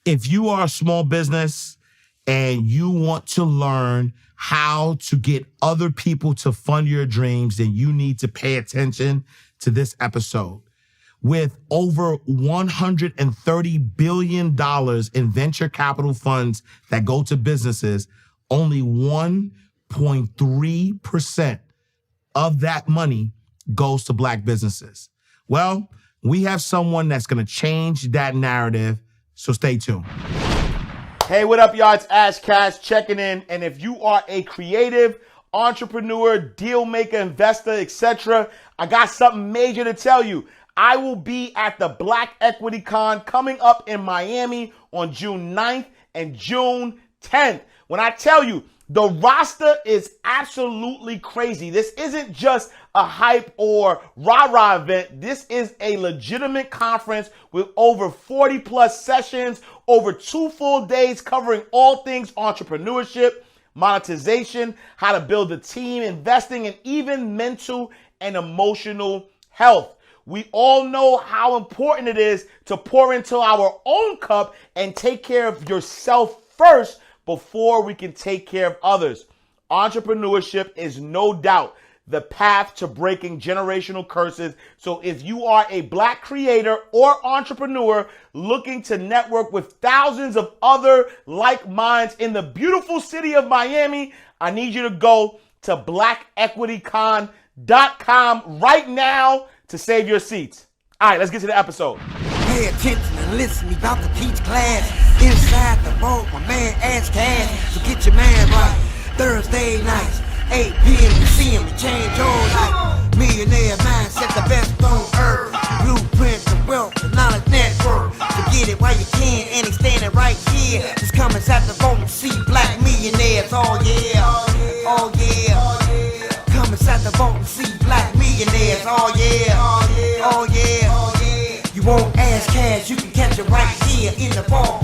If you are a small business and you want to learn how to get other people to fund your dreams, then you need to pay attention to this episode. With over $130 billion in venture capital funds that go to businesses, only 1.3% of that money goes to Black businesses. Well, we have someone that's going to change that narrative, so stay tuned. Hey, what up, y'all? It's Ash Cash checking in. And if you are a creative, entrepreneur, deal maker, investor, etc., I got something major to tell you. I will be at the Black Equity Con coming up in Miami on June 9th and June 10th. When I tell you, the roster is absolutely crazy. This isn't just a hype or rah-rah event. This is a legitimate conference with over 40 plus sessions, over 2 full days covering all things entrepreneurship, monetization, how to build a team, investing, and even mental and emotional health. We all know how important it is to pour into our own cup and take care of yourself first before we can take care of others. Entrepreneurship is no doubt the path to breaking generational curses. So if you are a Black creator or entrepreneur looking to network with thousands of other like minds in the beautiful city of Miami, I need you to go to blackequitycon.com right now to save your seats. All right, let's get to the episode. Pay attention and listen, we about to teach class. Inside the vault, my man Ash Cash. So get your man right. Thursday nights, 8 p.m. You see him, you change your life. Millionaire mindset, the best on earth. Blueprint, the wealth, the knowledge network. So get it while you can, and he's standing right here. Just come inside the vault and see Black millionaires. Oh yeah, oh yeah. Come inside the vault and see Black millionaires. Oh yeah, oh yeah. You won't ask cash, you can catch it right here in the vault.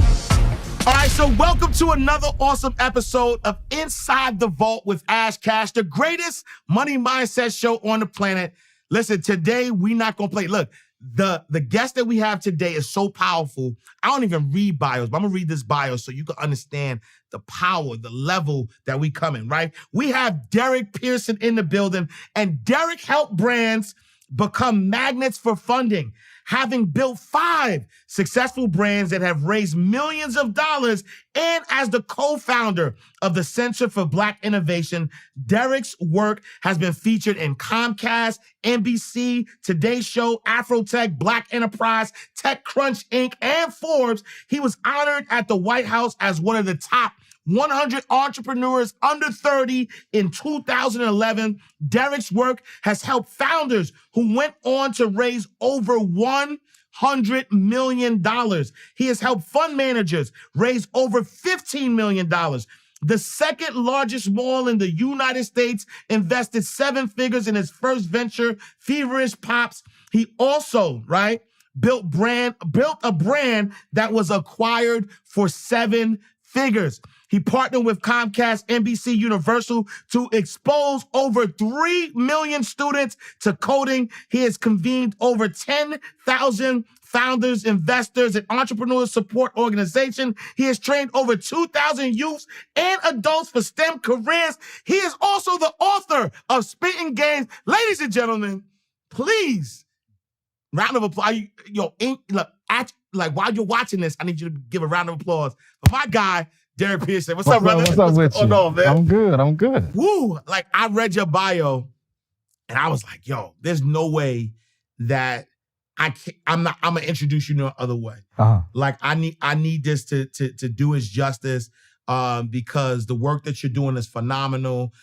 All right, so welcome to another awesome episode of Inside the Vault with Ash Cash, the greatest money mindset show on the planet. Listen, today we not gonna play. Look, the guest that we have today is so powerful. I don't even read bios, but I'm gonna read this bio so you can understand the power, the level that we come in, right? We have Derek Pearson in the building, and Derek helped brands become magnets for funding, having built 5 successful brands that have raised millions of dollars. And as the co-founder of the Center for Black Innovation, Derek's work has been featured in Comcast, NBC, Today Show, Afrotech, Black Enterprise, TechCrunch Inc., and Forbes. He was honored at the White House as one of the top 100 entrepreneurs under 30 in 2011. Derek's work has helped founders who went on to raise over $100 million. He has helped fund managers raise over $15 million. The second largest mall in the United States invested 7 figures in his first venture, Feverish Pops. He also, built a brand that was acquired for 7 figures. He partnered with Comcast, NBC, Universal to expose over 3 million students to coding. He has convened over 10,000 founders, investors, and entrepreneurs support organization. He has trained over 2,000 youths and adults for STEM careers. He is also the author of Spitting Games. Ladies and gentlemen, please, round of applause. While you're watching this, I need you to give a round of applause for my guy, Derek Pearson. What's up, brother? What's up with you? On, man? I'm good. Woo! I read your bio, and I was like, yo, there's no way that I'm gonna introduce you no other way. Uh-huh. I need this to do its justice, because the work that you're doing is phenomenal.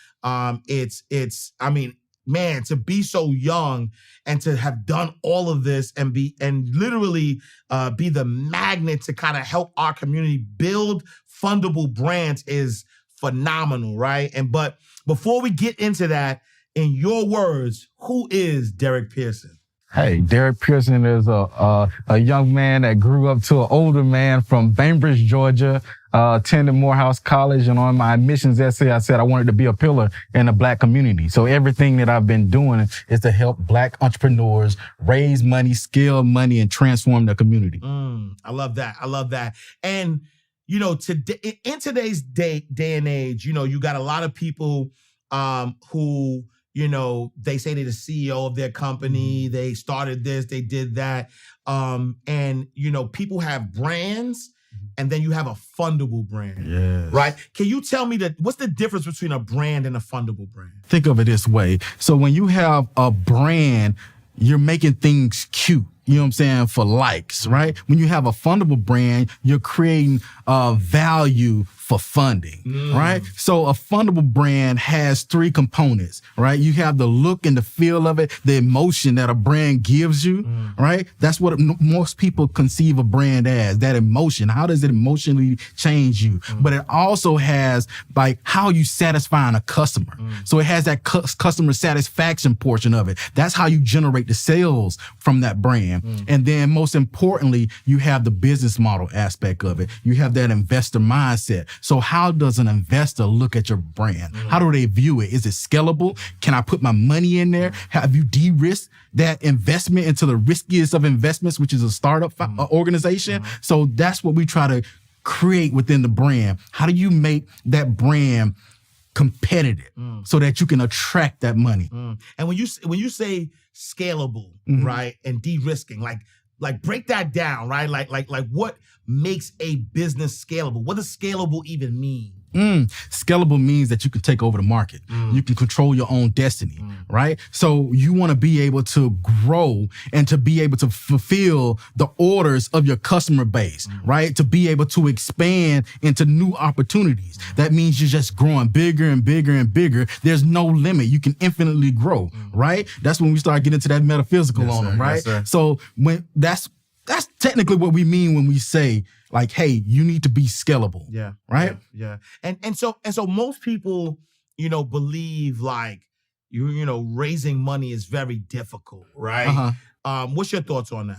Man, to be so young and to have done all of this and literally be the magnet to kind of help our community build fundable brands is phenomenal, right? But before we get into that, in your words, who is Derek Pearson? Hey, Derek Pearson is a young man that grew up to an older man from Bainbridge, Georgia. attended Morehouse College, and on my admissions essay, I said I wanted to be a pillar in the Black community. So everything that I've been doing is to help Black entrepreneurs raise money, scale money, and transform the community. I love that. I love that. And, you know, today, in today's day and age, you know, you got a lot of people who, you know, they say they're the CEO of their company. They started this, they did that. And, you know, people have brands, and then you have a fundable brand. Yes. Right? Can you tell me what's the difference between a brand and a fundable brand? Think of it this way. So when you have a brand, you're making things cute. You know what I'm saying? For likes, right? When you have a fundable brand, you're creating value for funding, right? So a fundable brand has three components, right? You have the look and the feel of it, the emotion that a brand gives you, right? That's what most people conceive a brand as, that emotion. How does it emotionally change you? But it also has like how you satisfying a customer. So it has that customer satisfaction portion of it. That's how you generate the sales from that brand. And then most importantly, you have the business model aspect of it. You have that investor mindset. So how does an investor look at your brand? How do they view it? Is it scalable? Can I put my money in there? Have you de-risked that investment into the riskiest of investments, which is a startup organization? So that's what we try to create within the brand. How do you make that brand competitive so that you can attract that money? And when you say scalable, right, and de-risking, like break that down, right? Like what makes a business scalable? What does scalable even mean? Scalable means that you can take over the market. You can control your own destiny, right? So you want to be able to grow and to be able to fulfill the orders of your customer base, right? To be able to expand into new opportunities. That means you're just growing bigger and bigger and bigger. There's no limit. You can infinitely grow, right? That's when we start getting into that metaphysical on them, right? Yes, so when that's technically what we mean when we say, like, hey, you need to be scalable. Yeah. Right? Yeah. And so most people, you know, believe like you know, raising money is very difficult, right? What's your thoughts on that?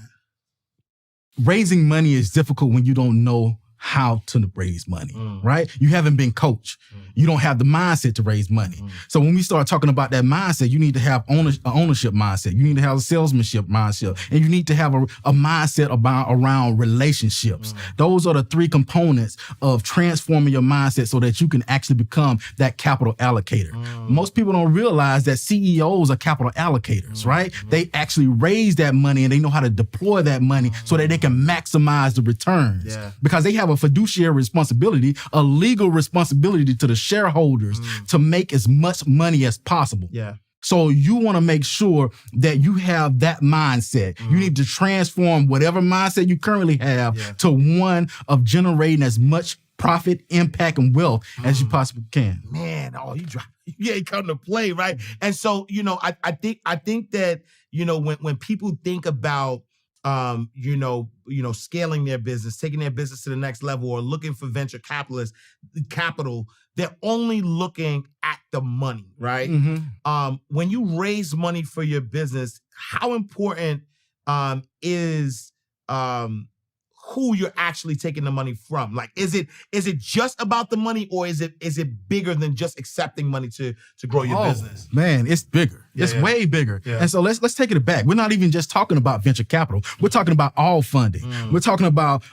Raising money is difficult when you don't know how to raise money, right? You haven't been coached. You don't have the mindset to raise money. So when we start talking about that mindset, you need to have ownership mindset. You need to have a salesmanship mindset, and you need to have a mindset around relationships. Those are the three components of transforming your mindset so that you can actually become that capital allocator. Most people don't realize that CEOs are capital allocators, right? They actually raise that money and they know how to deploy that money so that they can maximize the returns because they have a fiduciary responsibility, a legal responsibility to the shareholders to make as much money as possible. So you want to make sure that you have that mindset. You need to transform whatever mindset you currently have to one of generating as much profit, impact, and wealth as you possibly can. Man, you ain't come to play, right? And so, you know, I think that, you know, when people think about you know, scaling their business, taking their business to the next level, or looking for venture capital, they're only looking at the money, right? When you raise money for your business, how important is who you're actually taking the money from? Like, is it just about the money, or is it bigger than just accepting money to grow your business? Man, it's bigger. It's way bigger. And so let's take it back. We're not even just talking about venture capital. We're talking about all funding. We're talking about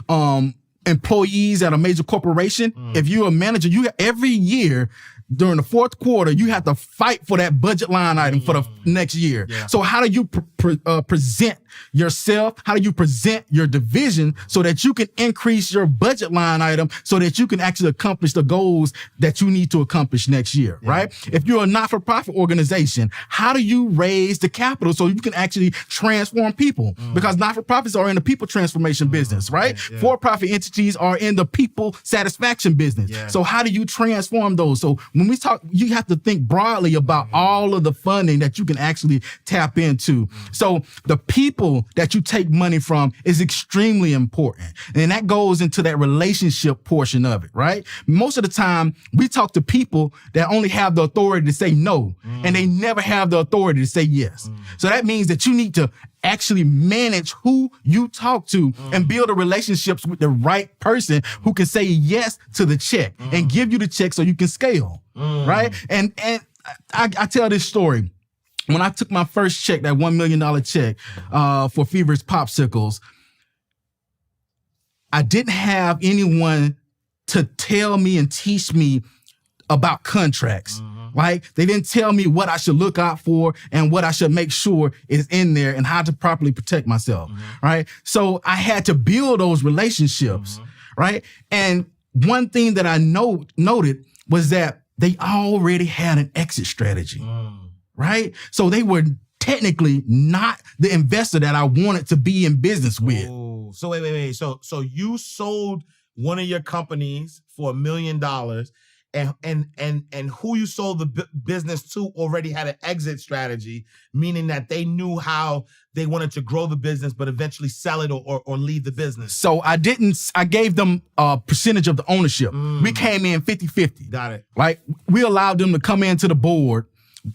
employees at a major corporation. If you're a manager, every year during the fourth quarter, you have to fight for that budget line item for the next year. So how do you present yourself? How do you present your division so that you can increase your budget line item so that you can actually accomplish the goals that you need to accomplish next year, right? If you're a not-for-profit organization, how do you raise the capital so you can actually transform people? Because not-for-profits are in the people transformation business, right? For-profit entities are in the people satisfaction business. So how do you transform those? So when we talk, you have to think broadly about all of the funding that you can actually tap into. So the people that you take money from is extremely important. And that goes into that relationship portion of it, right? Most of the time, we talk to people that only have the authority to say no, and they never have the authority to say yes. So that means that you need to actually manage who you talk to and build the relationships with the right person who can say yes to the check and give you the check so you can scale, right? And I tell this story. When I took my first check, that $1 million check for Feverish Popsicles, I didn't have anyone to tell me and teach me about contracts. Like, they didn't tell me what I should look out for and what I should make sure is in there and how to properly protect myself, right? So I had to build those relationships, right? And one thing that I noted was that they already had an exit strategy, right? So they were technically not the investor that I wanted to be in business with. Oh, so wait. So you sold one of your companies for $1 million, and who you sold the business to already had an exit strategy, meaning that they knew how they wanted to grow the business, but eventually sell it or leave the business. So I gave them a percentage of the ownership. We came in 50-50. Got it. Right? We allowed them to come into the board.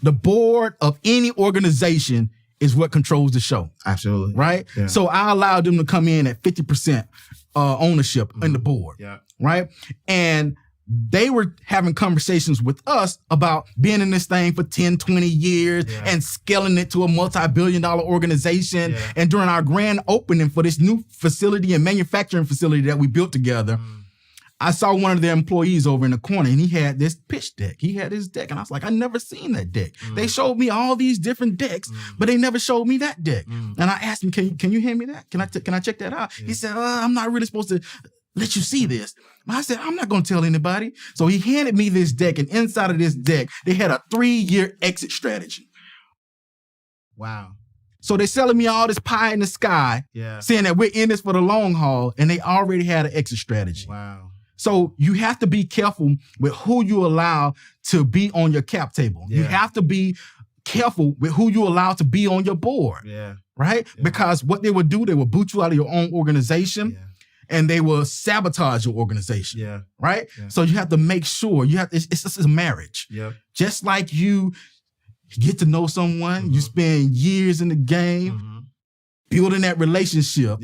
The board of any organization is what controls the show. Absolutely. Right? Yeah. So I allowed them to come in at 50% ownership in the board. Yeah. Right? And they were having conversations with us about being in this thing for 10, 20 years and scaling it to a multi-billion-dollar organization. Yeah. And during our grand opening for this new facility and manufacturing facility that we built together, I saw one of their employees over in the corner and he had this pitch deck. He had his deck. And I was like, I never seen that deck. They showed me all these different decks, but they never showed me that deck. And I asked him, can you hand me that? Can I check that out? He said, I'm not really supposed to let you see this. I said, I'm not going to tell anybody. So he handed me this deck, and inside of this deck, they had a 3-year exit strategy. Wow. So they're selling me all this pie in the sky, saying that we're in this for the long haul, and they already had an exit strategy. Wow. So you have to be careful with who you allow to be on your cap table. You have to be careful with who you allow to be on your board. Right? Because what they would do, they would boot you out of your own organization. And they will sabotage your organization, right? So you have to make sure it's a marriage. Just like you get to know someone, you spend years in the game, building that relationship.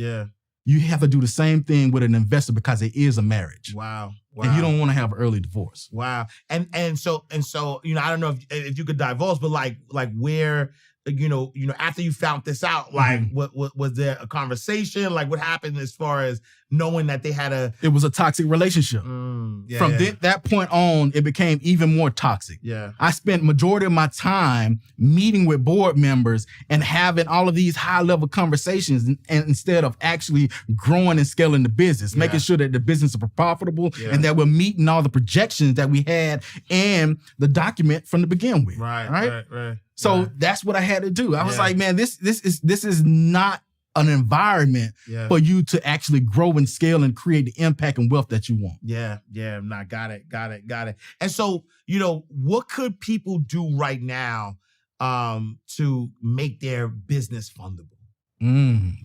You have to do the same thing with an investor because it is a marriage. Wow. And you don't want to have an early divorce. Wow. And so I don't know if you could divulge, but like where. After you found this out, like, what was there a conversation? Like, what happened as far as knowing that they had it was a toxic relationship. From that point on, it became even more toxic. I spent majority of my time meeting with board members and having all of these high-level conversations, and instead of actually growing and scaling the business, making sure that the business is profitable and that we're meeting all the projections that we had in the document from the begin with. Right. So that's what I had to do. I was like, man, this is not an environment for you to actually grow and scale and create the impact and wealth that you want. Nah, got it. And so, what could people do right now to make their business fundable?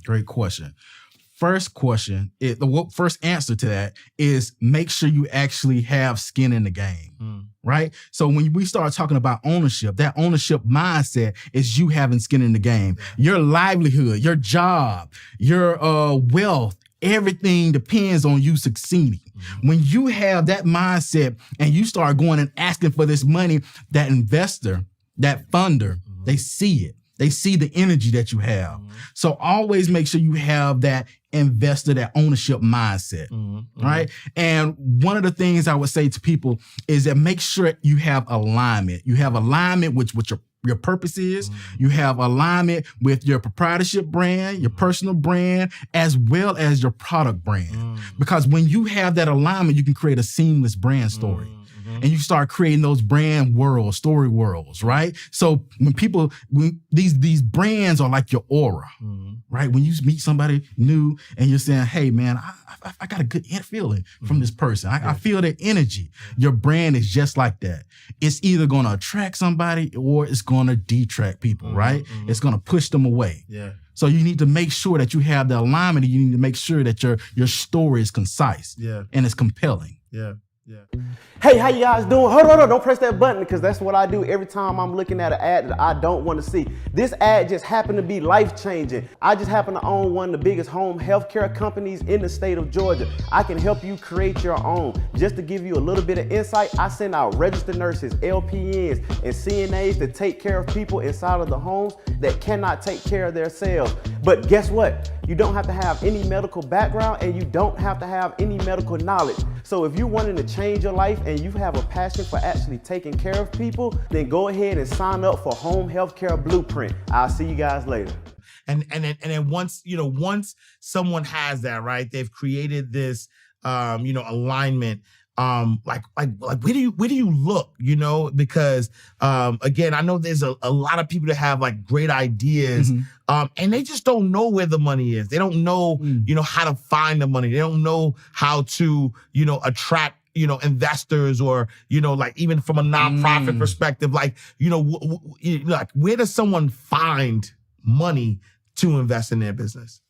Great question. First answer to that is make sure you actually have skin in the game, right? So when we start talking about ownership, that ownership mindset is you having skin in the game. Your livelihood, your job, your wealth, everything depends on you succeeding. When you have that mindset and you start going and asking for this money, that investor, that funder, they see it. They see the energy that you have. So always make sure you have that investor, that ownership mindset, right? And one of the things I would say to people is that make sure you have alignment. You have alignment with what your purpose is. You have alignment with your proprietorship brand, your personal brand, as well as your product brand. Because when you have that alignment, you can create a seamless brand story. And you start creating those brand worlds, story worlds, right? So when these brands are like your aura, right? When you meet somebody new and you're saying, hey man, I got a good feeling from this person. I feel their energy. Your brand is just like that. It's either going to attract somebody or it's going to detract people, right? It's going to push them away. So you need to make sure that you have the alignment, and you need to make sure that your story is concise and it's compelling. Hey, how you guys doing? Hold on, don't press that button, because that's what I do every time I'm looking at an ad that I don't want to see. This ad just happened to be life-changing. I just happen to own one of the biggest home healthcare companies in the state of Georgia. I can help you create your own. Just to give you a little bit of insight, I send out registered nurses, LPNs, and CNAs to take care of people inside of the homes that cannot take care of themselves. But guess what? You don't have to have any medical background, and you don't have to have any medical knowledge. So if you're wanting to change your life and you have a passion for actually taking care of people, then go ahead and sign up for Home Healthcare Blueprint. I'll see you guys later. And then once someone has that, right, they've created this alignment. Like where do you look, because again, I know there's a lot of people that have like great ideas, and they just don't know where the money is. They don't know, how to find the money. They don't know how to, attract, investors, or, like even from a nonprofit perspective, like, like where does someone find money to invest in their business?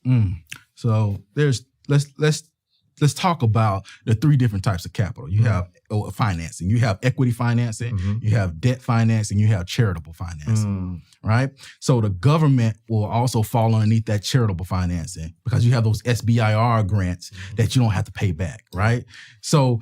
So let's talk about the three different types of capital. You have financing, you have equity financing, you have debt financing, you have charitable financing, right? So the government will also fall underneath that charitable financing, because you have those SBIR grants that you don't have to pay back, right? So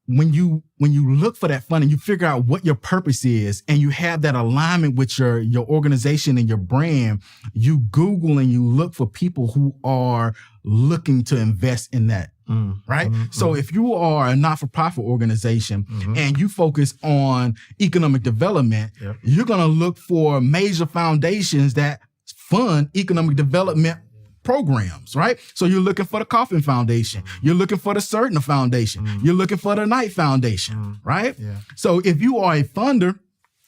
when you look for that funding, you figure out what your purpose is, and you have that alignment with your organization and your brand, you Google and you look for people who are looking to invest in that, right? So if you are a not-for-profit organization and you focus on economic development, you're going to look for major foundations that fund economic development programs, right? So you're looking for the Coffin Foundation. You're looking for the Certain Foundation. You're looking for the Knight Foundation, right? So if you are a funder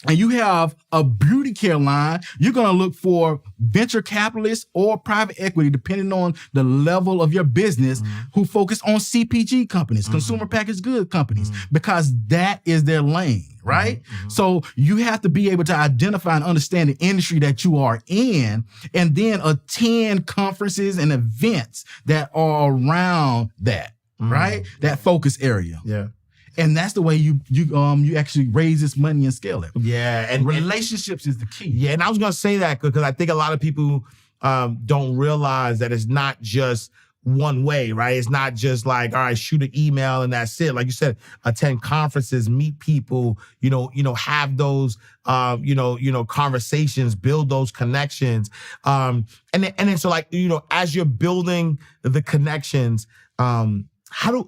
and you have a beauty care line, you're going to look for venture capitalists or private equity, depending on the level of your business, who focus on CPG companies, consumer packaged good companies, because that is their lane, right? So you have to be able to identify and understand the industry that you are in, and then attend conferences and events that are around that, right? That focus area. Yeah. And that's the way you actually raise this money and scale it. Yeah, and relationships is the key. Yeah, and I was gonna say that because I think a lot of people don't realize that it's not just one way, right? It's not just like, all right, shoot an email and that's it. Like you said, attend conferences, meet people, have those, conversations, build those connections, and then so like, as you're building the connections, how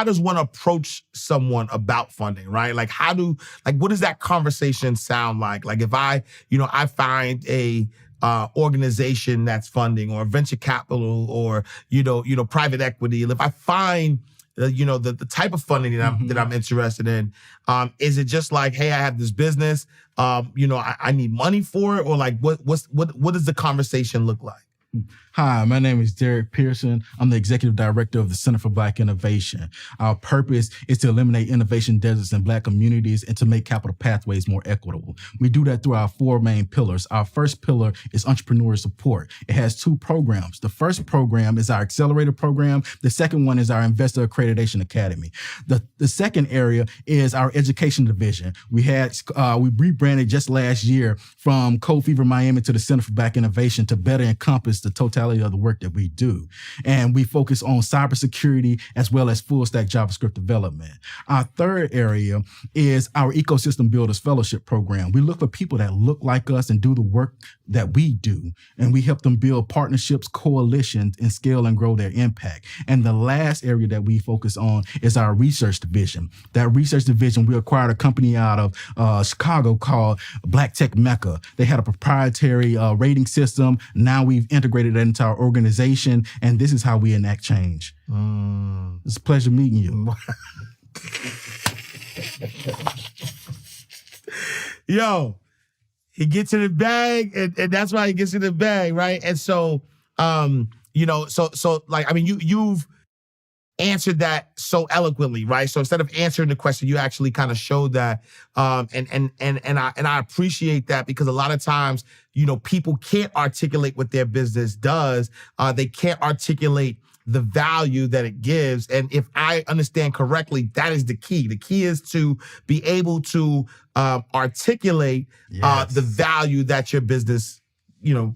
does one approach someone about funding, right? Like what does that conversation sound like? Like if I find a organization that's funding, or venture capital, or private equity, if I find the type of funding that I'm interested in, is it just like, hey, I have this business, I need money for it, or like what does the conversation look like? Hi, my name is Derek Pearson. I'm the Executive Director of the Center for Black Innovation. Our purpose is to eliminate innovation deserts in Black communities and to make capital pathways more equitable. We do that through our four main pillars. Our first pillar is entrepreneur support. It has two programs. The first program is our accelerator program. The second one is our Investor Accreditation Academy. The second area is our education division. We rebranded just last year from Code Fever Miami to the Center for Black Innovation to better encompass the totality of the work that we do. And we focus on cybersecurity as well as full stack JavaScript development. Our third area is our Ecosystem Builders Fellowship program. We look for people that look like us and do the work that we do. And we help them build partnerships, coalitions, and scale and grow their impact. And the last area that we focus on is our research division. That research division, we acquired a company out of Chicago called Black Tech Mecca. They had a proprietary rating system. Now we've integrated that into our organization, and this is how we enact change. It's a pleasure meeting you. Yo, he gets in the bag, and that's why he gets in the bag, right? And so, you've answered that so eloquently, right? So instead of answering the question, you actually kind of showed that, and I appreciate that, because a lot of times, people can't articulate what their business does. They can't articulate the value that it gives. And if I understand correctly, that is the key. The key is to be able to articulate the value that your business,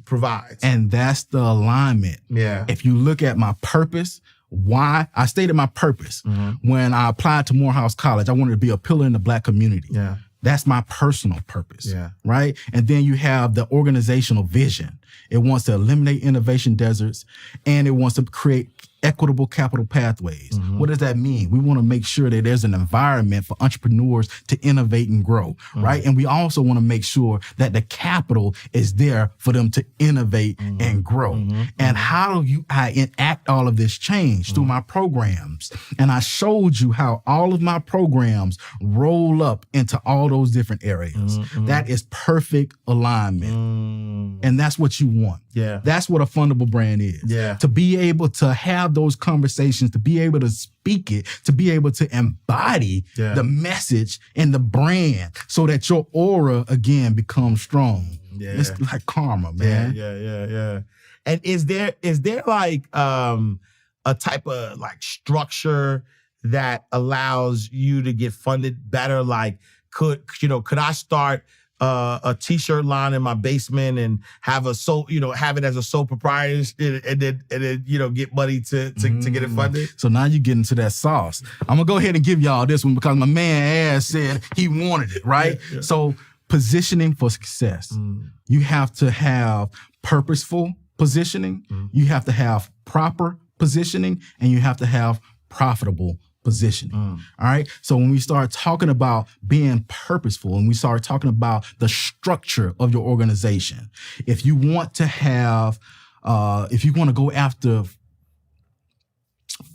provides. And that's the alignment. Yeah. If you look at my purpose, why I stated my purpose when I applied to Morehouse College, I wanted to be a pillar in the Black community. Yeah. That's my personal purpose. Yeah. Right. And then you have the organizational vision. It wants to eliminate innovation deserts, and it wants to create equitable capital pathways. What does that mean? We want to make sure that there's an environment for entrepreneurs to innovate and grow, right? And we also want to make sure that the capital is there for them to innovate and grow. And how do I enact all of this change? Through my programs. And I showed you how all of my programs roll up into all those different areas. That is perfect alignment. And that's what you want. Yeah. That's what a fundable brand is. Yeah. To be able to have those conversations, to be able to speak it, to be able to embody the message and the brand so that your aura again becomes strong. Yeah. It's like karma, man. Yeah. And is there like a type of like structure that allows you to get funded better? Like could I start a t-shirt line in my basement and have have it as a sole proprietor and then get money to get it funded? So now you get into that sauce. I'm gonna go ahead and give y'all this one because my man Ash said he wanted it, right? Yeah. So positioning for success. You have to have purposeful positioning. You have to have proper positioning, and you have to have profitable positioning. All right. So when we start talking about being purposeful and we start talking about the structure of your organization, if you want to have, if you want to go after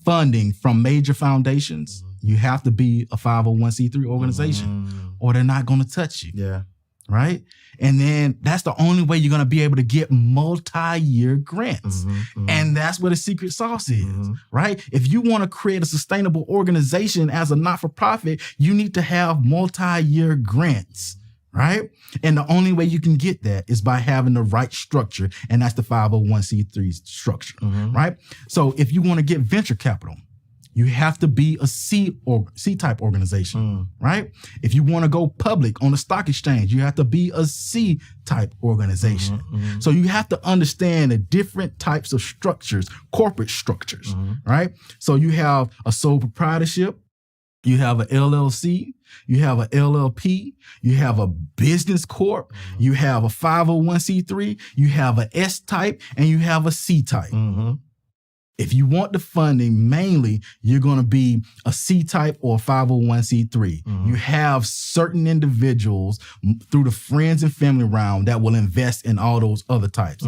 funding from major foundations, you have to be a 501c3 organization or they're not going to touch you. Yeah. Right. And then that's the only way you're going to be able to get multi-year grants. And that's where the secret sauce is, right? If you want to create a sustainable organization as a not-for-profit, you need to have multi-year grants, right? And the only way you can get that is by having the right structure. And that's the 501c3 structure, right? So if you want to get venture capital, you have to be a C-type organization, right? If you want to go public on the stock exchange, you have to be a C-type organization. So you have to understand the different types of structures, corporate structures, right? So you have a sole proprietorship, you have an LLC, you have an LLP, you have a business corp, you have a 501c3, you have a S-type, and you have a C-type. If you want the funding, mainly, you're going to be a C-type or a 501c3. You have certain individuals through the friends and family round that will invest in all those other types.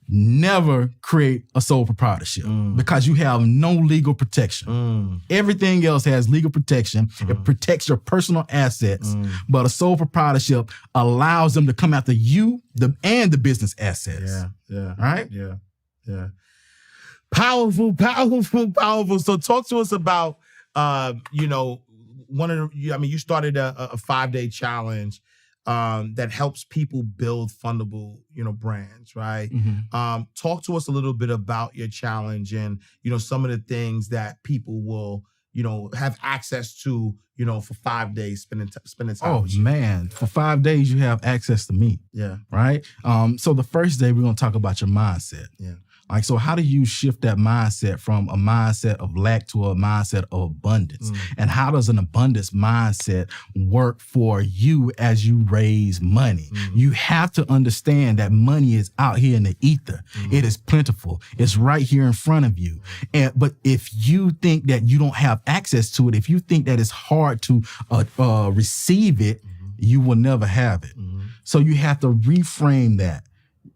Never create a sole proprietorship because you have no legal protection. Everything else has legal protection. It protects your personal assets, but a sole proprietorship allows them to come after you and the business assets. Yeah. All right? Yeah. Powerful. So talk to us about, you started a 5-day challenge that helps people build fundable, brands, right? Talk to us a little bit about your challenge and, some of the things that people will, have access to, for 5 days spending time Oh, with you. man. For 5 days, you have access to me. Yeah. Right? So the first day, we're going to talk about your mindset. Yeah. Like, so how do you shift that mindset from a mindset of lack to a mindset of abundance? And how does an abundance mindset work for you as you raise money? You have to understand that money is out here in the ether. It is plentiful. It's right here in front of you. But if you think that you don't have access to it, if you think that it's hard to receive it, you will never have it. So you have to reframe that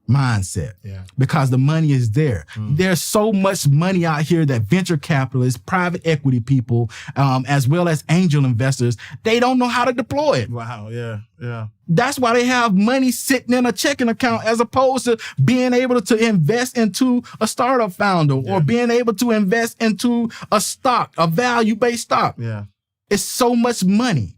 mindset because the money is there. There's so much money out here that venture capitalists, private equity people, as well as angel investors, they don't know how to deploy it. Wow. Yeah. That's why they have money sitting in a checking account as opposed to being able to invest into a startup founder or being able to invest into a stock, a value-based stock. Yeah. It's so much money.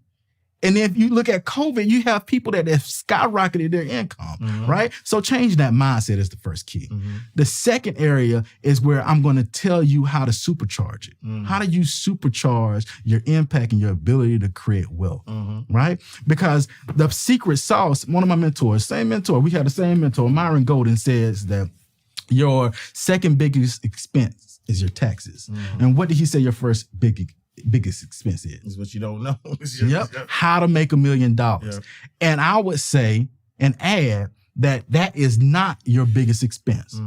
And if you look at COVID, you have people that have skyrocketed their income, right? So changing that mindset is the first key. The second area is where I'm going to tell you how to supercharge it. How do you supercharge your impact and your ability to create wealth, right? Because the secret sauce, one of my mentors, same mentor, we had the same mentor, Myron Golden, says that your second biggest expense is your taxes. And what did he say your first biggest expense is what you don't know. How to make $1 million. And I would say and add that is not your biggest expense.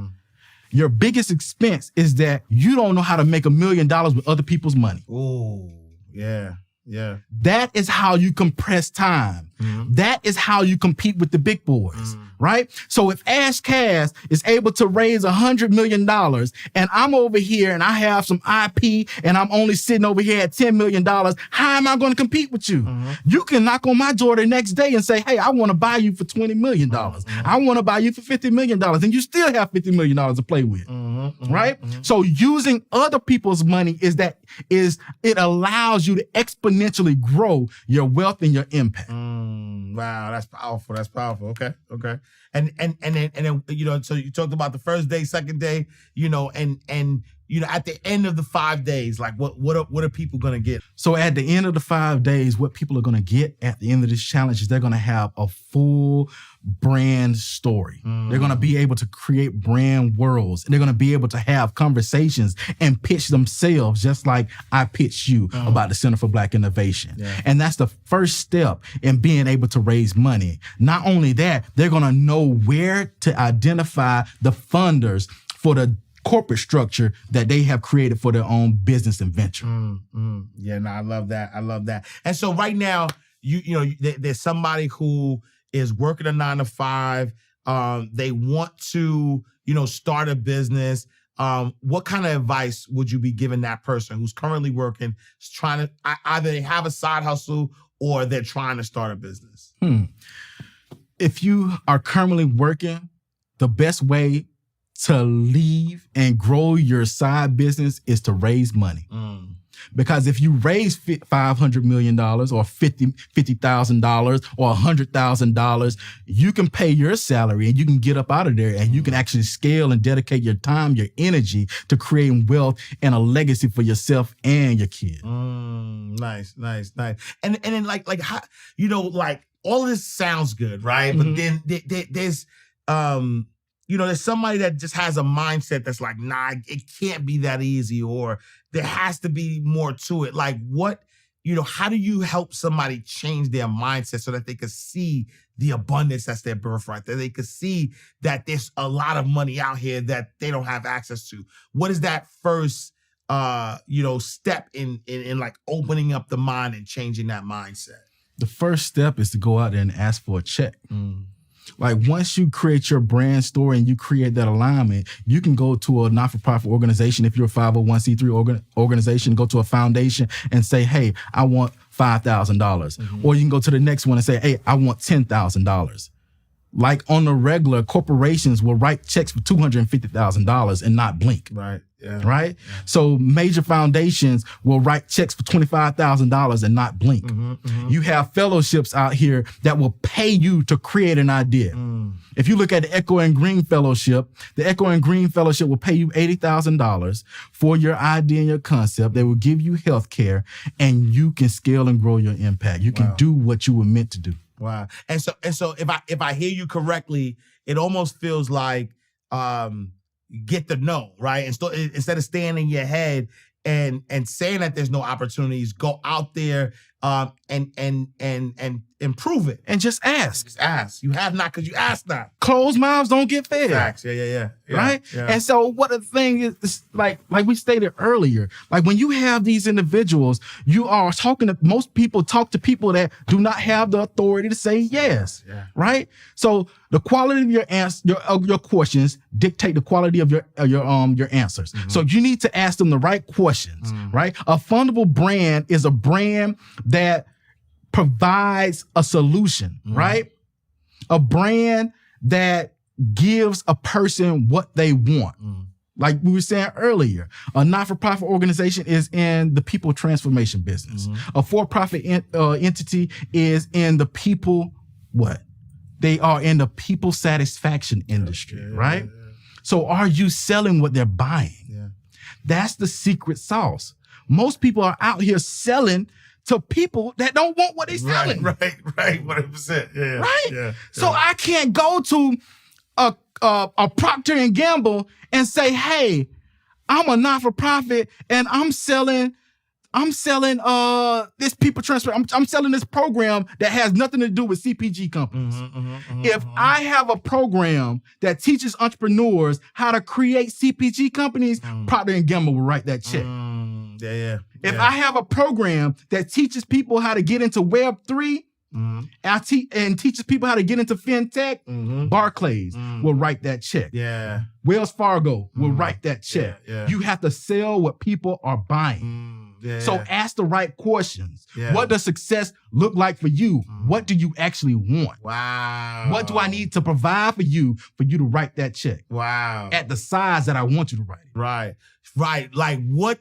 Your biggest expense is that you don't know how to make $1 million with other people's money. Oh, yeah. That is how you compress time. That is how you compete with the big boys, right? So if Ash Cash is able to raise $100 million and I'm over here and I have some IP and I'm only sitting over here at $10 million, how am I going to compete with you? You can knock on my door the next day and say, hey, I want to buy you for $20 million. I want to buy you for $50 million. And you still have $50 million to play with, right? So using other people's money it allows you to exponentially grow your wealth and your impact. Wow, that's powerful. Okay. And then so you talked about the first day, second day, and at the end of the 5 days, like what are people gonna get? So at the end of the 5 days, what people are gonna get at the end of this challenge is they're gonna have a full brand story. They're gonna be able to create brand worlds. They're gonna be able to have conversations and pitch themselves just like I pitched you about the Center for Black Innovation. And that's the first step in being able to raise money. Not only that, they're gonna know where to identify the funders for the corporate structure that they have created for their own business and venture. Yeah, no, I love that. And so right now, there's somebody who is working a 9 to 5. They want to, start a business. What kind of advice would you be giving that person who's currently working, trying to either they have a side hustle or they're trying to start a business? If you are currently working, the best way to leave and grow your side business is to raise money. Because if you raise $500 million or $50,000 or $100,000, you can pay your salary and you can get up out of there and you can actually scale and dedicate your time, your energy to creating wealth and a legacy for yourself and your kid. Nice. And then like how, all of this sounds good, right? But then there's there's somebody that just has a mindset that's like, nah, it can't be that easy, or there has to be more to it. Like how do you help somebody change their mindset so that they can see the abundance that's their birthright, that they can see that there's a lot of money out here that they don't have access to? What is that first, step in like opening up the mind and changing that mindset? The first step is to go out there and ask for a check. Like once you create your brand story and you create that alignment, you can go to a not-for-profit organization. If you're a 501c3 organization, go to a foundation and say, hey, I want $5,000. Or you can go to the next one and say, hey, I want $10,000. Like on the regular, corporations will write checks for $250,000 and not blink. Right. Yeah. Right. Yeah. So major foundations will write checks for $25,000 and not blink. You have fellowships out here that will pay you to create an idea. If you look at the Echo and Green Fellowship, the Echo and Green Fellowship will pay you $80,000 for your idea and your concept. They will give you health care and you can scale and grow your impact. You can do what you were meant to do. Wow. And so if I hear you correctly, it almost feels like get the no, right? And instead of staying in your head and saying that there's no opportunities, go out there and improve it. And just ask. Just ask. You have not because you ask not. Closed mouths don't get fed. Facts. Yeah. Right? Yeah. And so what the thing is like we stated earlier, like when you have these individuals, you are most people talk to people that do not have the authority to say yes. Yeah. Right? So the quality of your your questions dictate the quality of your answers. So you need to ask them the right questions, right? A fundable brand is a brand that provides a solution, right? A brand that gives a person what they want. Like we were saying earlier, a not-for-profit organization is in the people transformation business. A for-profit entity is in the people, what? They are in the people satisfaction industry, right? So are you selling what they're buying? Yeah. That's the secret sauce. Most people are out here selling to people that don't want what they're selling. Right, 100%. Yeah. Right? Yeah. So I can't go to a Procter and Gamble and say, hey, I'm a not-for-profit and I'm selling this people transfer. I'm selling this program that has nothing to do with CPG companies. If I have a program that teaches entrepreneurs how to create CPG companies, Procter and Gamble will write that check. If I have a program that teaches people how to get into Web3, and teaches people how to get into fintech, Barclays will write that check. Yeah. Wells Fargo will write that check. Yeah. You have to sell what people are buying. So ask the right questions. What does success look like for you? What do you actually want? Wow. What do I need to provide for you to write that check? Wow. At the size that I want you to write it. Right. Like what?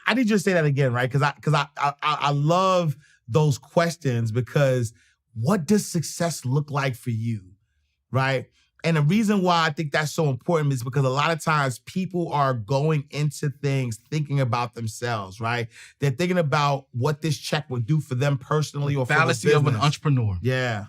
I need you to say that again, right? Because I love those questions, because what does success look like for you, right? And the reason why I think that's so important is because a lot of times people are going into things thinking about themselves, right? They're thinking about what this check would do for them personally or for the Fallacy of an business. entrepreneur. Yeah.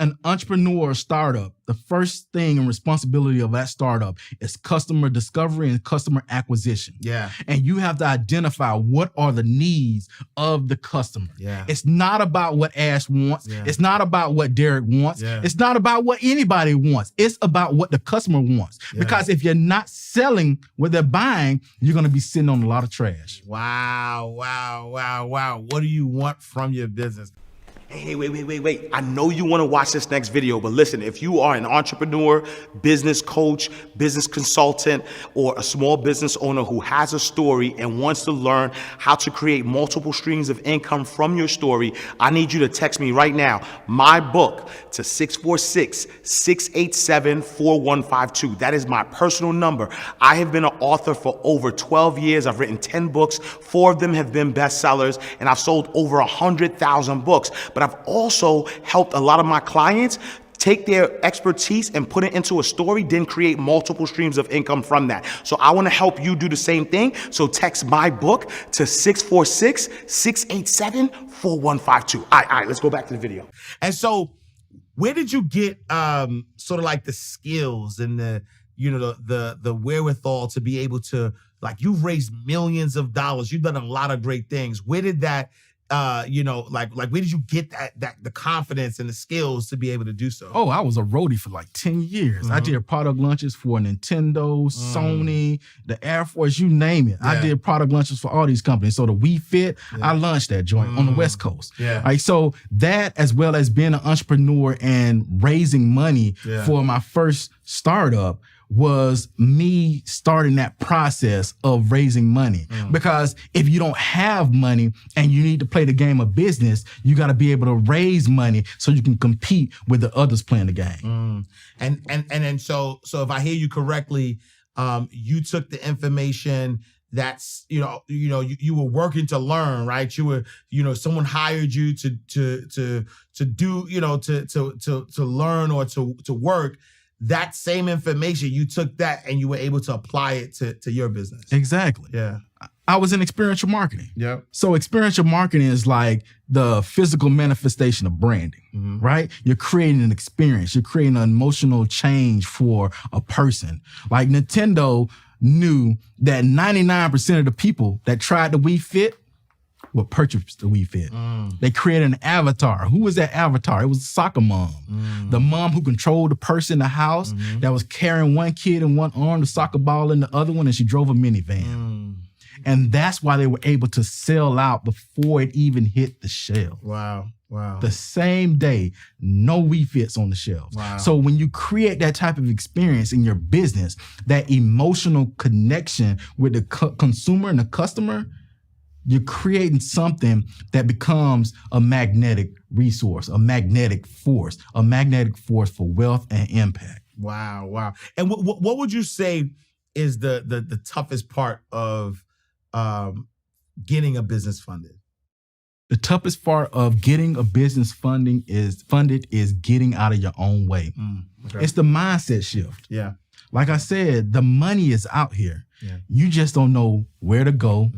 An entrepreneur startup, the first thing and responsibility of that startup is customer discovery and customer acquisition. Yeah. And you have to identify what are the needs of the customer. Yeah. It's not about what Ash wants. Yeah. It's not about what Derek wants. Yeah. It's not about what anybody wants. It's about what the customer wants. Yeah. Because if you're not selling what they're buying, you're going to be sitting on a lot of trash. Wow. What do you want from your business? Hey, wait. I know you want to watch this next video, but listen, if you are an entrepreneur, business coach, business consultant, or a small business owner who has a story and wants to learn how to create multiple streams of income from your story, I need you to text me right now, my book, to 646-687-4152. That is my personal number. I have been an author for over 12 years. I've written 10 books. 4 of them have been bestsellers, and I've sold over 100,000 books. But I've also helped a lot of my clients take their expertise and put it into a story, then create multiple streams of income from that. So I want to help you do the same thing. So text my book to 646-687-4152. All right, let's go back to the video. And so where did you get sort of like the skills and the wherewithal to be able to, like, you've raised millions of dollars, you've done a lot of great things. Where did that where did you get the confidence and the skills to be able to do so? Oh, I was a roadie for like 10 years. I did product lunches for Nintendo, Sony, the Air Force, you name it. Yeah. I did product lunches for all these companies. So the Wii Fit, I launched that joint on the West Coast. Yeah. Right, so that, as well as being an entrepreneur and raising money for my first startup, was me starting that process of raising money. Because if you don't have money and you need to play the game of business, you got to be able to raise money so you can compete with the others playing the game. And so if I hear you correctly, you took the information that's you were working to learn, right? You were, someone hired you to do, to learn or to work. That same information, you took that and you were able to apply it to your business. Exactly. Yeah. I was in experiential marketing. Yep. So experiential marketing is like the physical manifestation of branding, right? You're creating an experience. You're creating an emotional change for a person. Like Nintendo knew that 99% of the people that tried the Wii Fit would purchase the Wii Fit. They created an avatar. Who was that avatar? It was a soccer mom. The mom who controlled the person in the house that was carrying one kid in one arm, the soccer ball in the other one, and she drove a minivan. And that's why they were able to sell out before it even hit the shelf. Wow. The same day, no Wii Fits on the shelves. Wow. So when you create that type of experience in your business, that emotional connection with the consumer and the customer, you're creating something that becomes a magnetic resource, a magnetic force for wealth and impact. Wow. And what would you say is the toughest part of getting a business funded? The toughest part of getting a business funded is getting out of your own way. Okay. It's the mindset shift. Yeah. Like I said, the money is out here. Yeah. You just don't know where to go.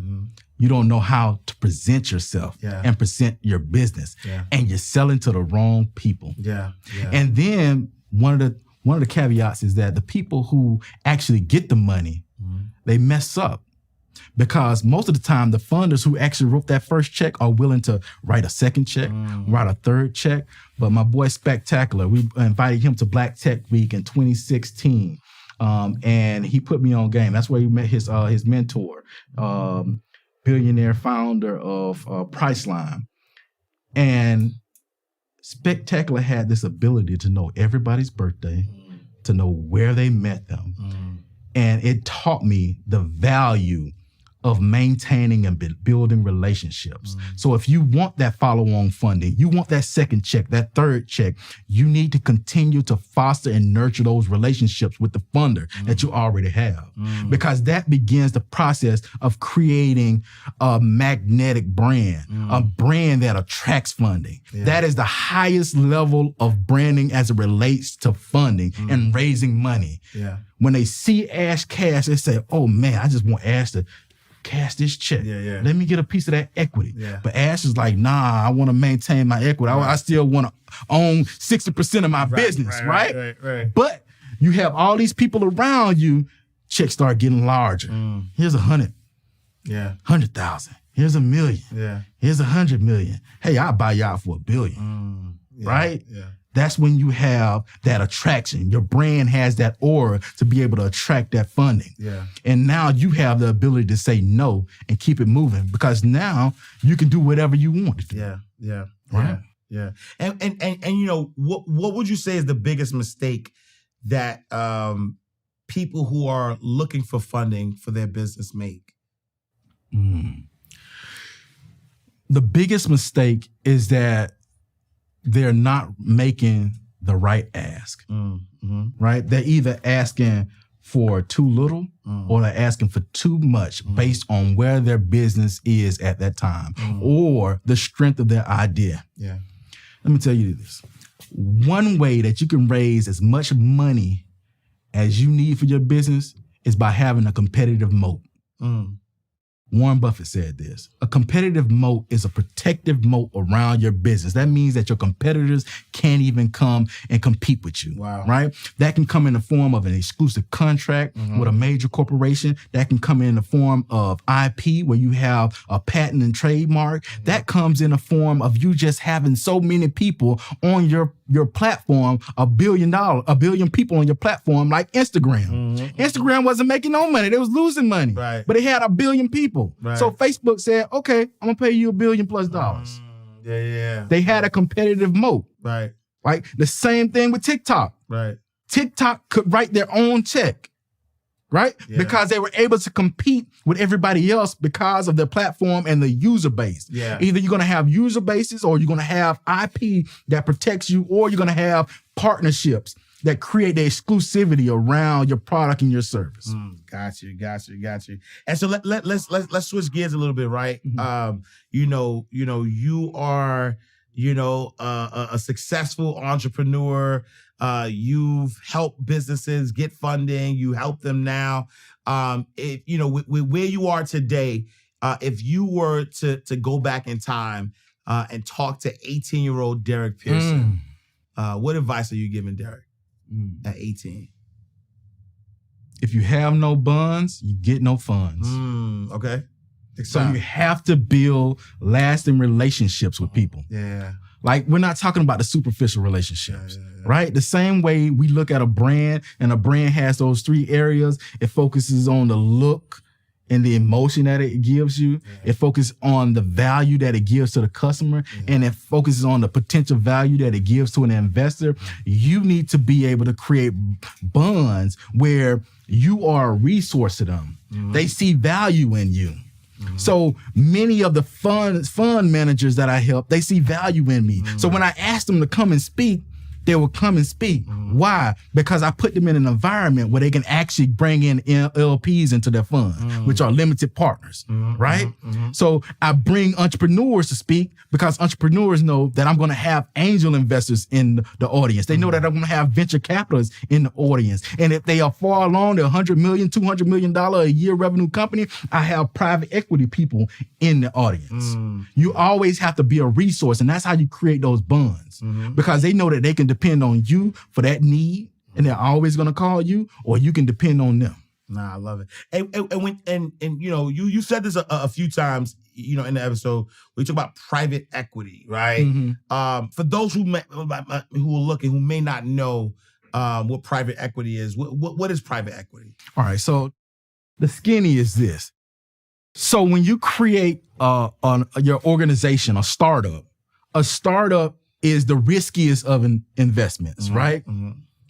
You don't know how to present yourself and present your business. Yeah. And you're selling to the wrong people. Yeah. Yeah. And then one of the caveats is that the people who actually get the money, they mess up. Because most of the time, the funders who actually wrote that first check are willing to write a second check, write a third check. But my boy Spectacular, we invited him to Black Tech Week in 2016. And he put me on game. That's where he met his mentor, billionaire founder of Priceline. And Spectacular had this ability to know everybody's birthday, to know where they met them. And it taught me the value of maintaining and building relationships. So if you want that follow-on funding, you want that second check, that third check, you need to continue to foster and nurture those relationships with the funder that you already have. Because that begins the process of creating a magnetic brand, a brand that attracts funding. That is the highest level of branding as it relates to funding and raising money. Yeah. When they see Ash Cash, they say, oh man, I just want Ash to cash this check. Yeah. Let me get a piece of that equity. Yeah. But Ash is like, nah, I want to maintain my equity. I still want to own 60% of my business, right? But you have all these people around you, checks start getting larger. Here's 100. Yeah. 100,000. Here's $1 million. Yeah. Here's 100 million. Hey, I'll buy you out for $1 billion. Right? Yeah. That's when you have that attraction. Your brand has that aura to be able to attract that funding. Yeah. And now you have the ability to say no and keep it moving because now you can do whatever you want to do. Yeah. Right. Yeah. And you know, what would you say is the biggest mistake that people who are looking for funding for their business make? The biggest mistake is that they're not making the right ask, right? They're either asking for too little or they're asking for too much based on where their business is at that time or the strength of their idea. Yeah. Let me tell you this. One way that you can raise as much money as you need for your business is by having a competitive moat. Warren Buffett said this. A competitive moat is a protective moat around your business. That means that your competitors can't even come and compete with you. Wow. Right? That can come in the form of an exclusive contract with a major corporation. That can come in the form of IP, where you have a patent and trademark. That comes in the form of you just having so many people on your platform, a billion people on your platform, like Instagram. Instagram wasn't making no money. They was losing money. Right. But it had 1 billion people. Right. So Facebook said, okay, I'm gonna pay you $1 billion+. Yeah. They had a competitive moat. Right. Like the same thing with TikTok. Right. TikTok could write their own check, right? Yeah. Because they were able to compete with everybody else because of their platform and the user base. Yeah. Either you're gonna have user bases or you're gonna have IP that protects you, or you're gonna have partnerships that create the exclusivity around your product and your service. Got you. And so let's switch gears a little bit, right? You are, a successful entrepreneur. You've helped businesses get funding. You help them now. With where you are today, if you were to go back in time and talk to 18-year-old Derek Pearson, what advice are you giving Derek at 18? If you have no buns, you get no funds. Okay. So you have to build lasting relationships with people. Yeah. Like, we're not talking about the superficial relationships, right? The same way we look at a brand, and a brand has those 3 areas. It focuses on the look and the emotion that it gives you. It focuses on the value that it gives to the customer, and it focuses on the potential value that it gives to an investor. You need to be able to create bonds where you are a resource to them. They see value in you. So many of the fund managers that I help, they see value in me. So when I ask them to come and speak, they will come and speak. Why? Because I put them in an environment where they can actually bring in LPs into their fund, which are limited partners, right? So I bring entrepreneurs to speak because entrepreneurs know that I'm going to have angel investors in the audience. They know that I'm going to have venture capitalists in the audience. And if they are far along, they're $100 million, $200 million a year revenue company, I have private equity people in the audience. You always have to be a resource, and that's how you create those bonds because they know that they can depend on you for that need, and they're always going to call you, or you can depend on them. Nah, I love it. And you know, you said this a few times, you know, in the episode. We talk about private equity, right? For those who are looking, who may not know what private equity is, what is private equity? All right, so the skinny is this. So when you create your organization, a startup is the riskiest of investments, right?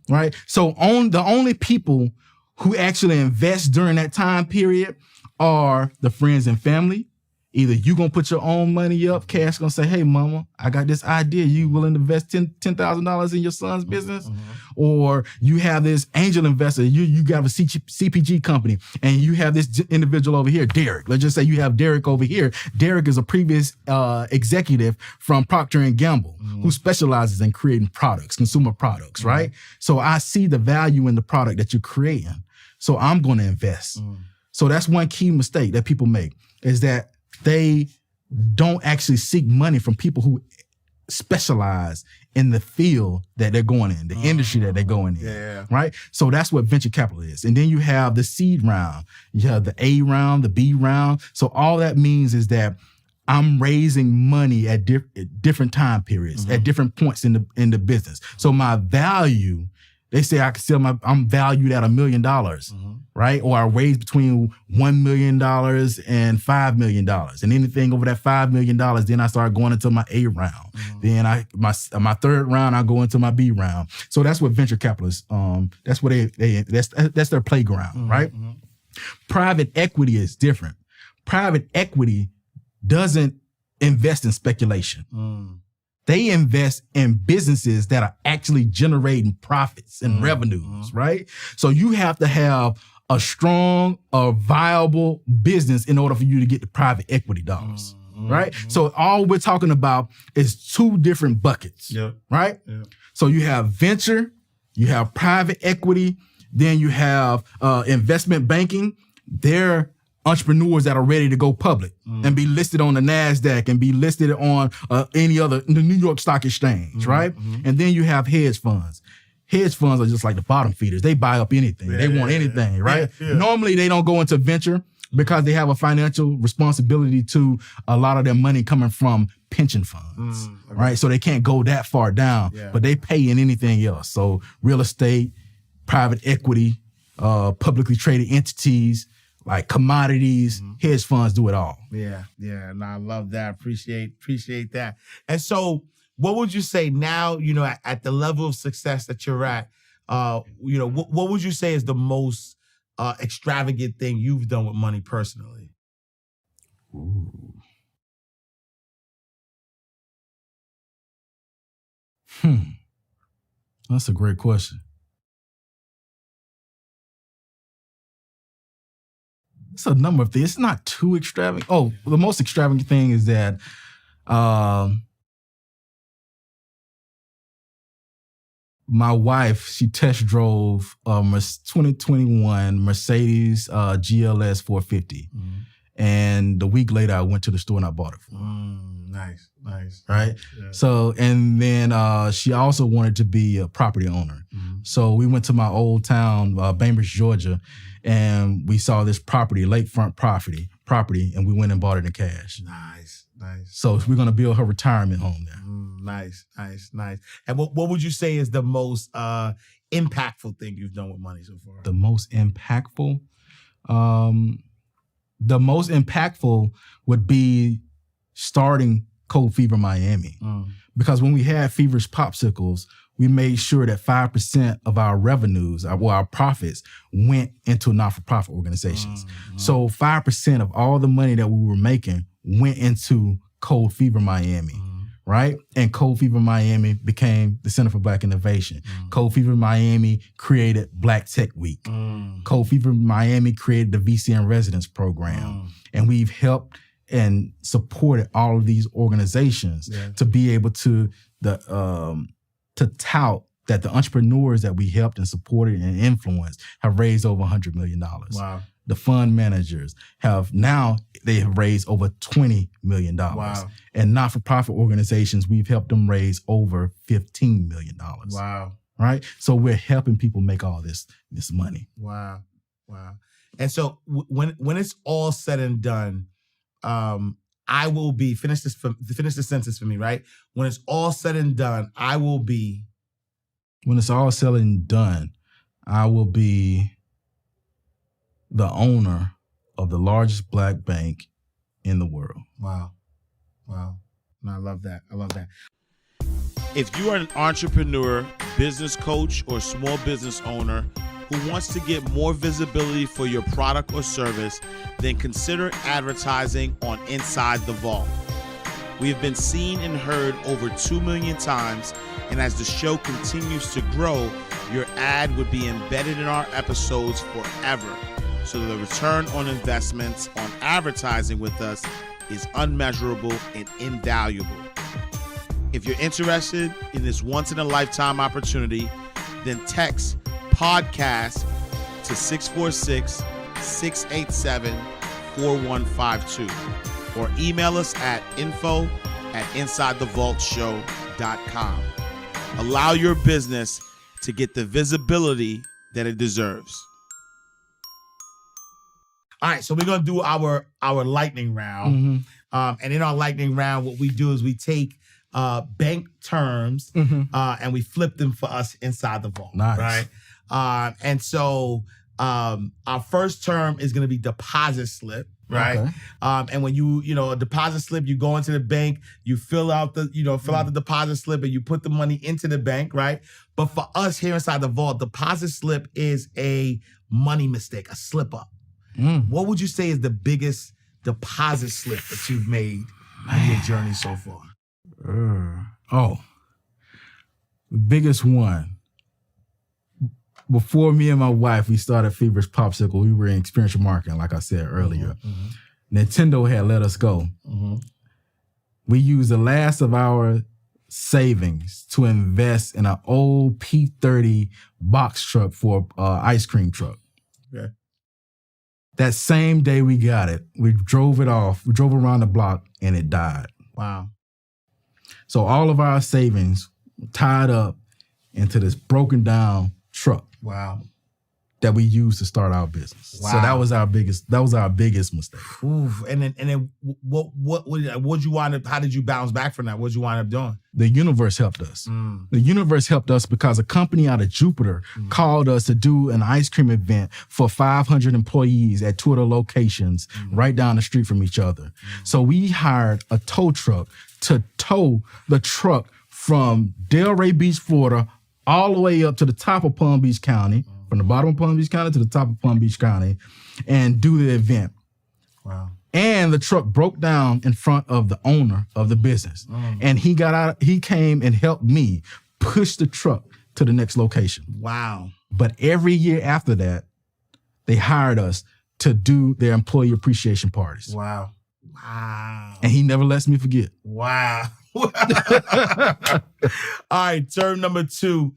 Right. So the only people who actually invest during that time period are the friends and family. Either you gonna put your own money up, cash gonna say, hey mama, I got this idea. You willing to invest $10,000 in your son's business? Or you have this angel investor, you got a CPG company, and you have this individual over here, Derek. Let's just say you have Derek over here. Derek is a previous executive from Procter & Gamble who specializes in creating products, consumer products, right? So I see the value in the product that you're creating. So I'm gonna invest. So that's one key mistake that people make, is that they don't actually seek money from people who specialize in the field that they're going in, the industry that they're going in, right? So that's what venture capital is. And then you have the seed round, you have the A round, the B round. So all that means is that I'm raising money at different time periods, at different points in the business. So my value, they say I can sell I'm valued at $1 million, right? Or I raise between $1 million and $5 million. And anything over that $5 million, then I start going into my A round. Then my third round, I go into my B round. So that's what venture capitalists, that's what that's their playground, right? Private equity is different. Private equity doesn't invest in speculation. They invest in businesses that are actually generating profits and revenues, right? So you have to have a strong or viable business in order for you to get the private equity dollars, right? So all we're talking about is two different buckets, right? So you have venture, you have private equity, then you have investment banking. They're entrepreneurs that are ready to go public and be listed on the NASDAQ and be listed on the New York Stock Exchange, right? And then you have hedge funds. Hedge funds are just like the bottom feeders. They buy up anything. They want anything, right? Normally they don't go into venture because they have a financial responsibility to a lot of their money coming from pension funds, right? So they can't go that far down, but they pay in anything else. So real estate, private equity, publicly traded entities, like commodities, hedge funds do it all. And I love that. Appreciate that. And so what would you say now, you know, at the level of success that you're at, you know, what would you say is the most extravagant thing you've done with money personally? That's a great question. It's a number of things. It's not too extravagant. Oh, the most extravagant thing is that my wife, she test drove a 2021 Mercedes GLS 450. And the week later, I went to the store and I bought it for her. Nice. Right? So, and then she also wanted to be a property owner. So we went to my old town, Bainbridge, Georgia, and we saw this property, lakefront property, and we went and bought it in cash. Nice. So we're going to build her retirement home there. Nice. And what would you say is the most impactful thing you've done with money so far? The most impactful? The most impactful would be starting Cold Fever Miami. Because when we had Feverish Popsicles, we made sure that 5% of our revenues, our profits, went into not-for-profit organizations. So 5% of all the money that we were making went into Cold Fever Miami, right? And Cold Fever Miami became the Center for Black Innovation. Cold Fever Miami created Black Tech Week. Cold Fever Miami created the VC in Residence program. And we've helped and supported all of these organizations to be able to tout that the entrepreneurs that we helped and supported and influenced have raised over $100 million. Wow. The fund managers they have raised over $20 million. Wow. And not-for-profit organizations, we've helped them raise over $15 million. Wow. Right? So we're helping people make all this money. Wow. Wow. And so when it's all said and done, I will be, finish the sentence for me, right? When it's all said and done, I will be. When it's all said and done, I will be the owner of the largest Black bank in the world. Wow. Wow. No, I love that. I love that. If you are an entrepreneur, business coach, or small business owner who wants to get more visibility for your product or service, then consider advertising on Inside the Vault. We have been seen and heard over 2 million times, and as the show continues to grow, your ad would be embedded in our episodes forever. So the return on investments on advertising with us is unmeasurable and invaluable. If you're interested in this once-in-a-lifetime opportunity, then text podcast to 646-687-4152 or email us at info@insidethevaultshow.com. Allow your business to get the visibility that it deserves. All right, so we're gonna do our lightning round, and in our lightning round, what we do is we take bank terms and we flip them for us inside the vault. Nice. Right? And so our first term is gonna be deposit slip. Right. Okay. And when you a deposit slip, you go into the bank, you fill out the deposit slip and you put the money into the bank, right? But for us here inside the vault, deposit slip is a money mistake, a slip up. What would you say is the biggest deposit slip that you've made in your journey so far? The biggest one. Before me and my wife, we started Feverish Popsicle, we were in experiential marketing, like I said earlier. Nintendo had let us go. We used the last of our savings to invest in an old P30 box truck for an ice cream truck. Okay. That same day we got it, we drove it off. We drove around the block and it died. Wow. So all of our savings were tied up into this broken down truck. Wow. That we used to start our business. Wow. So that was our biggest mistake. Oof. And then what you wind up, how did you bounce back from that? What'd you wind up doing? The universe helped us. The universe helped us because a company out of Jupiter called us to do an ice cream event for 500 employees at 2 of the locations right down the street from each other. So we hired a tow truck to tow the truck from Delray Beach, Florida, all the way up to the top of Palm Beach County, from the bottom of Palm Beach County to the top of Palm Beach County, and do the event. Wow. And the truck broke down in front of the owner of the business. And he got out, he came and helped me push the truck to the next location. Wow. But every year after that, they hired us to do their employee appreciation parties. Wow. Wow. And he never lets me forget. Wow. All right, term number 2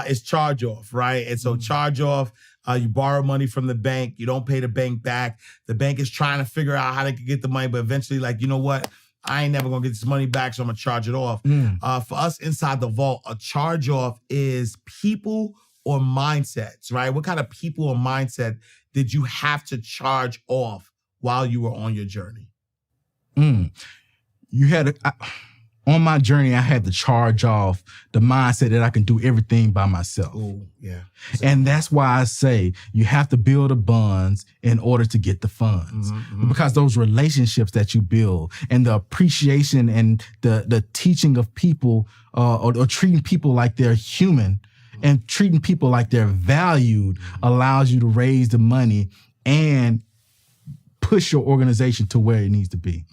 is charge off, right? And so charge off, you borrow money from the bank, you don't pay the bank back. The bank is trying to figure out how they can get the money, but eventually, like, you know what? I ain't never gonna get this money back, so I'm gonna charge it off. For us inside the vault, a charge off is people or mindsets, right? What kind of people or mindset did you have to charge off while you were on your journey? You had on my journey, I had to charge off the mindset that I can do everything by myself. Oh, yeah. And that's why I say you have to build the bonds in order to get the funds. Because those relationships that you build and the appreciation and the teaching of people or treating people like they're human and treating people like they're valued allows you to raise the money and push your organization to where it needs to be.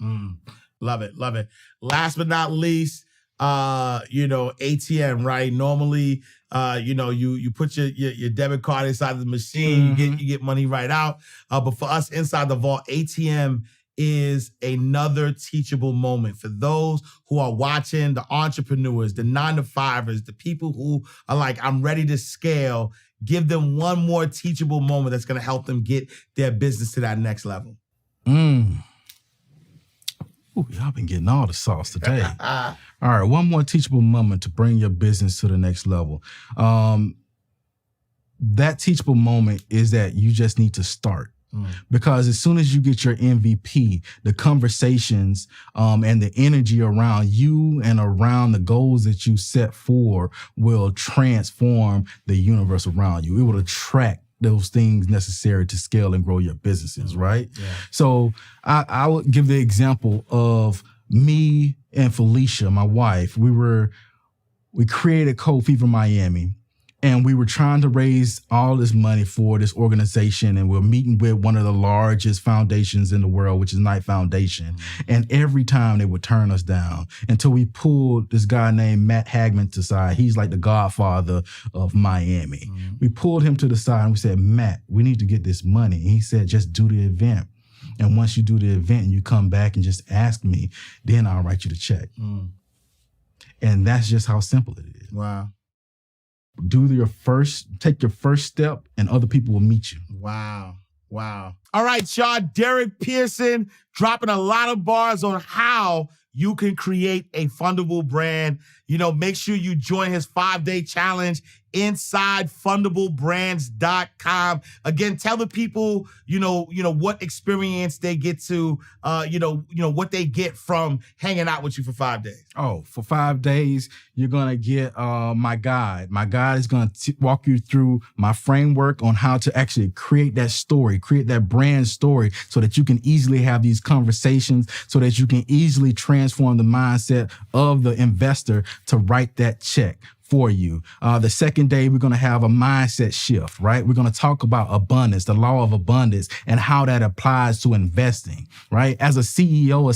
Love it, love it. Last but not least, ATM, right? Normally, you put your debit card inside the machine, you get money right out. But for us inside the vault, ATM is another teachable moment for those who are watching, the entrepreneurs, the 9-to-5ers, the people who are like, I'm ready to scale. Give them one more teachable moment that's going to help them get their business to that next level. Ooh, y'all been getting all the sauce today. All right, one more teachable moment to bring your business to the next level. That teachable moment is that you just need to start. Because as soon as you get your MVP, the conversations and the energy around you and around the goals that you set for will transform the universe around you. It will attract those things necessary to scale and grow your businesses, right? Yeah. So I would give the example of me and Felicia, my wife. We created Cold Fever Miami. And we were trying to raise all this money for this organization, and we're meeting with one of the largest foundations in the world, which is Knight Foundation. And every time they would turn us down until we pulled this guy named Matt Hagman to the side. He's like the godfather of Miami. We pulled him to the side and we said, Matt, we need to get this money. And he said, just do the event. And once you do the event and you come back and just ask me, then I'll write you the check. And that's just how simple it is. Wow. Take your first step, and other people will meet you. Wow. All right, y'all. Derek Pearson dropping a lot of bars on how you can create a fundable brand. Make sure you join his 5-day challenge, InsideFundableBrands.com. Again, tell the people, what experience they get to, what they get from hanging out with you for 5 days. Oh, for 5 days, you're going to get my guide. My guide is going to walk you through my framework on how to actually create that story, create that brand story so that you can easily have these conversations, so that you can easily transform the mindset of the investor to write that check for you. The second day, we're going to have a mindset shift, right? We're going to talk about abundance, the law of abundance, and how that applies to investing, right? As a CEO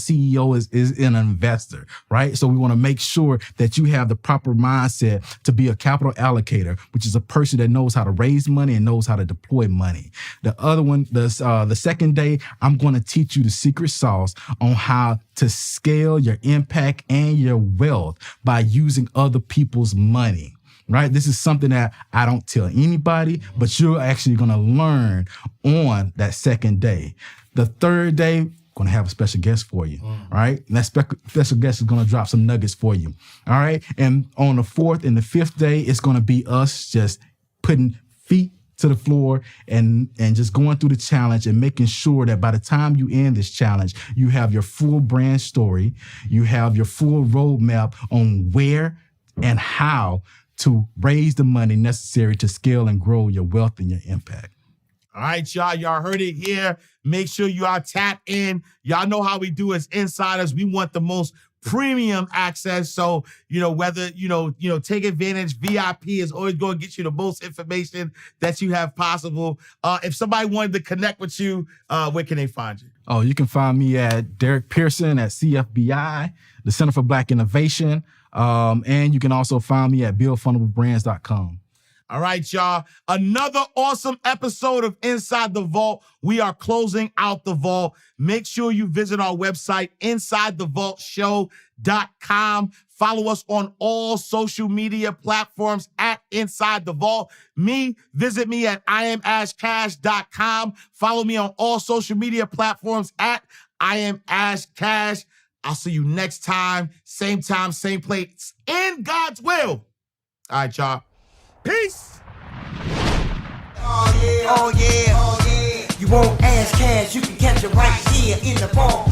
is an investor, right? So we want to make sure that you have the proper mindset to be a capital allocator, which is a person that knows how to raise money and knows how to deploy money. The other one, the second day, I'm going to teach you the secret sauce on how to scale your impact and your wealth by using other people's money, right? This is something that I don't tell anybody, but you're actually going to learn on that second day. The third day, going to have a special guest for you, right? And that special guest is going to drop some nuggets for you, all right? And on the fourth and the fifth day, it's going to be us just putting feet to the floor and just going through the challenge and making sure that by the time you end this challenge, you have your full brand story, you have your full roadmap on where and how to raise the money necessary to scale and grow your wealth and your impact. All right, y'all. Y'all heard it here. Make sure you are tapped in. Y'all know how we do as insiders. We want the most premium access. So, whether, take advantage. VIP is always going to get you the most information that you have possible. If somebody wanted to connect with you, where can they find you? Oh, you can find me at Derek Pearson at CFBI, the Center for Black Innovation. And you can also find me at BuildFundablebrands.com. All right, y'all. Another awesome episode of Inside the Vault. We are closing out the vault. Make sure you visit our website, InsideTheVaultShow.com. Follow us on all social media platforms at Inside the Vault. Visit me at IamAshCash.com. Follow me on all social media platforms at IamAshCash. I'll see you next time, same place, in God's will. All right, y'all. Peace. Oh yeah. You want Ash Cash, you can catch it right here in the vault.